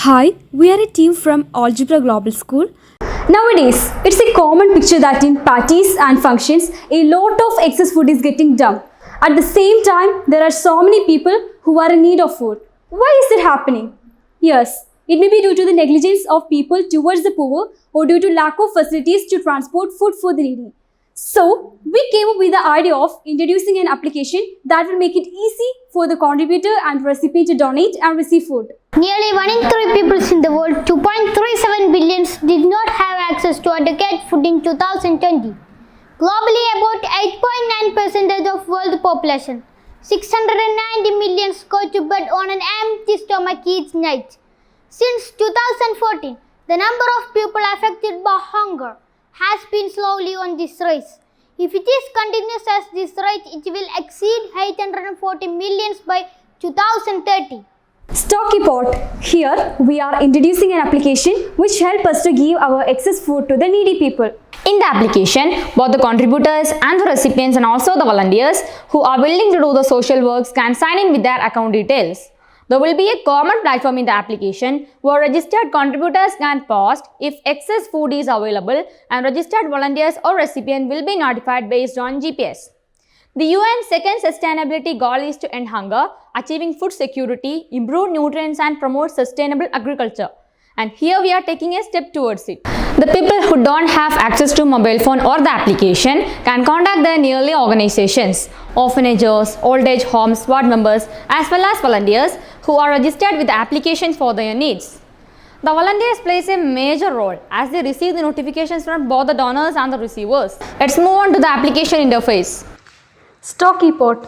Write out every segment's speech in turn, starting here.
Hi, we are a team from Algebra Global School. Nowadays, it's a common picture that in parties and functions, a lot of excess food is getting dumped. At the same time, there are so many people who are in need of food. Why is it happening? Yes, it may be due to the negligence of people towards the poor or due to lack of facilities to transport food for the needy. So, we came up with the idea of introducing an application that will make it easy for the contributor and recipient to donate and receive food. Nearly 1 in 3 people in the world, 2.37 billion, did not have access to adequate food in 2020. Globally, about 8.9% of world population, 690 million, go to bed on an empty stomach each night. Since 2014, the number of people affected by hunger has been slowly on this rise. If it is continuous as this rate, it will exceed 840 million by 2030. Stocky pot. Here we are introducing an application which helps us to give our excess food to the needy people. In the application, both the contributors and the recipients and also the volunteers who are willing to do the social works can sign in with their account details. There will be a common platform in the application where registered contributors can post if excess food is available and registered volunteers or recipient will be notified based on GPS. The UN's second sustainability goal is to end hunger, achieving food security, improve nutrients and promote sustainable agriculture. And here we are taking a step towards it. The people who don't have access to mobile phone or the application can contact their nearby organizations, orphanages, old age homes, ward members as well as volunteers who are registered with the application for their needs. The volunteers plays a major role as they receive the notifications from both the donors and the receivers. Let's move on to the application interface. Stocky pot.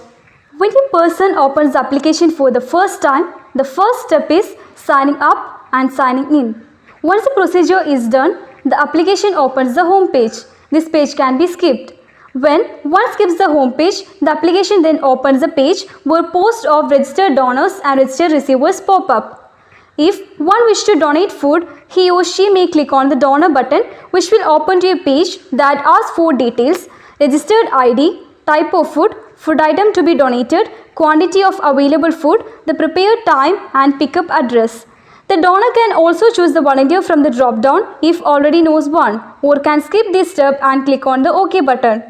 When a person opens the application for the first time, the first step is signing up and signing in. Once the procedure is done, the application opens the home page. This page can be skipped. When one skips the home page, the application then opens the page where posts of registered donors and registered receivers pop up. If one wishes to donate food, he or she may click on the donor button, which will open to a page that asks for details, registered ID, type of food, food item to be donated, quantity of available food, the prepared time and pickup address. The donor can also choose the volunteer from the drop-down if already knows one, or can skip this step and click on the OK button.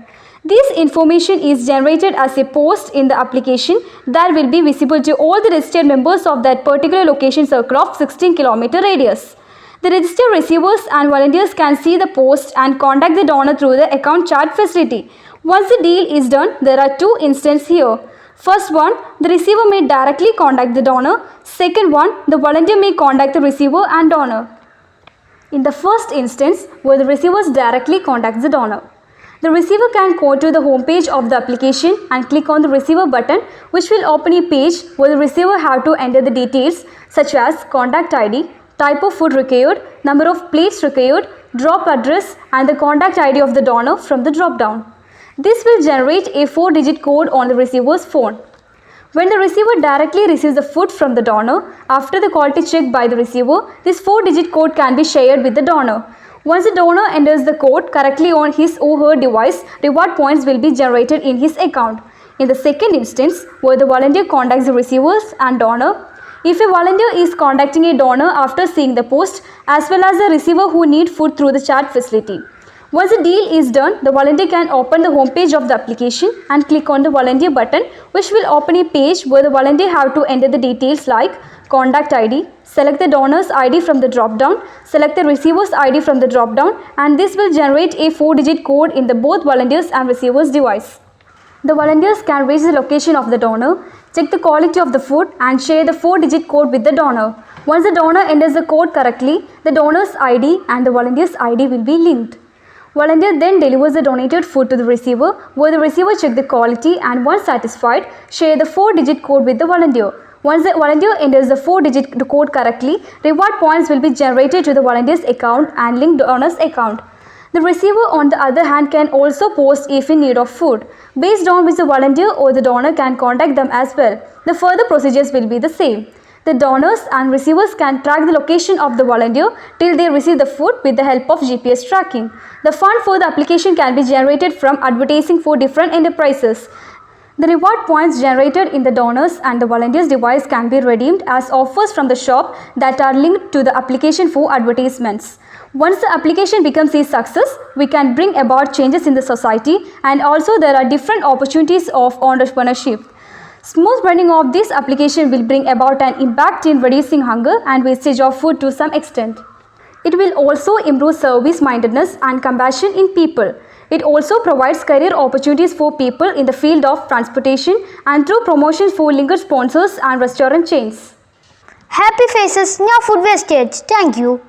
This information is generated as a post in the application that will be visible to all the registered members of that particular location circle of 16-kilometer radius. The registered receivers and volunteers can see the post and contact the donor through the account chat facility. Once the deal is done, there are two instances here. First one, the receiver may directly contact the donor. Second one, the volunteer may contact the receiver and donor. In the first instance, where the receivers directly contact the donor, the receiver can go to the home page of the application and click on the receiver button, which will open a page where the receiver have to enter the details such as contact ID, type of food required, number of plates required, drop address and the contact ID of the donor from the drop-down. This will generate a 4-digit code on the receiver's phone. When the receiver directly receives the food from the donor, after the quality check by the receiver, this 4-digit code can be shared with the donor. Once the donor enters the code correctly on his or her device, reward points will be generated in his account. In the second instance, where the volunteer contacts the receivers and donor, if a volunteer is contacting a donor after seeing the post, as well as the receiver who need food through the chat facility. Once the deal is done, the volunteer can open the home page of the application and click on the volunteer button, which will open a page where the volunteer have to enter the details like contact ID, select the donor's ID from the drop-down, select the receiver's ID from the drop-down, and this will generate a 4-digit code in the both volunteers and receivers device. The volunteers can reach the location of the donor, check the quality of the food and share the 4-digit code with the donor. Once the donor enters the code correctly, the donor's ID and the volunteer's ID will be linked. Volunteer then delivers the donated food to the receiver, where the receiver checks the quality and once satisfied, share the 4-digit code with the volunteer. Once the volunteer enters the 4-digit code correctly, reward points will be generated to the volunteer's account and linked donor's account. The receiver, on the other hand, can also post if in need of food, based on which the volunteer or the donor can contact them as well. The further procedures will be the same. The donors and receivers can track the location of the volunteer till they receive the food with the help of GPS tracking. The fund for the application can be generated from advertising for different enterprises. The reward points generated in the donors and the volunteers device can be redeemed as offers from the shop that are linked to the application for advertisements. Once the application becomes a success, we can bring about changes in the society, and also there are different opportunities of entrepreneurship. Smooth running of this application will bring about an impact in reducing hunger and wastage of food to some extent. It will also improve service-mindedness and compassion in people. It also provides career opportunities for people in the field of transportation and through promotions for liquor sponsors and restaurant chains. Happy faces, no food wastage. Thank you.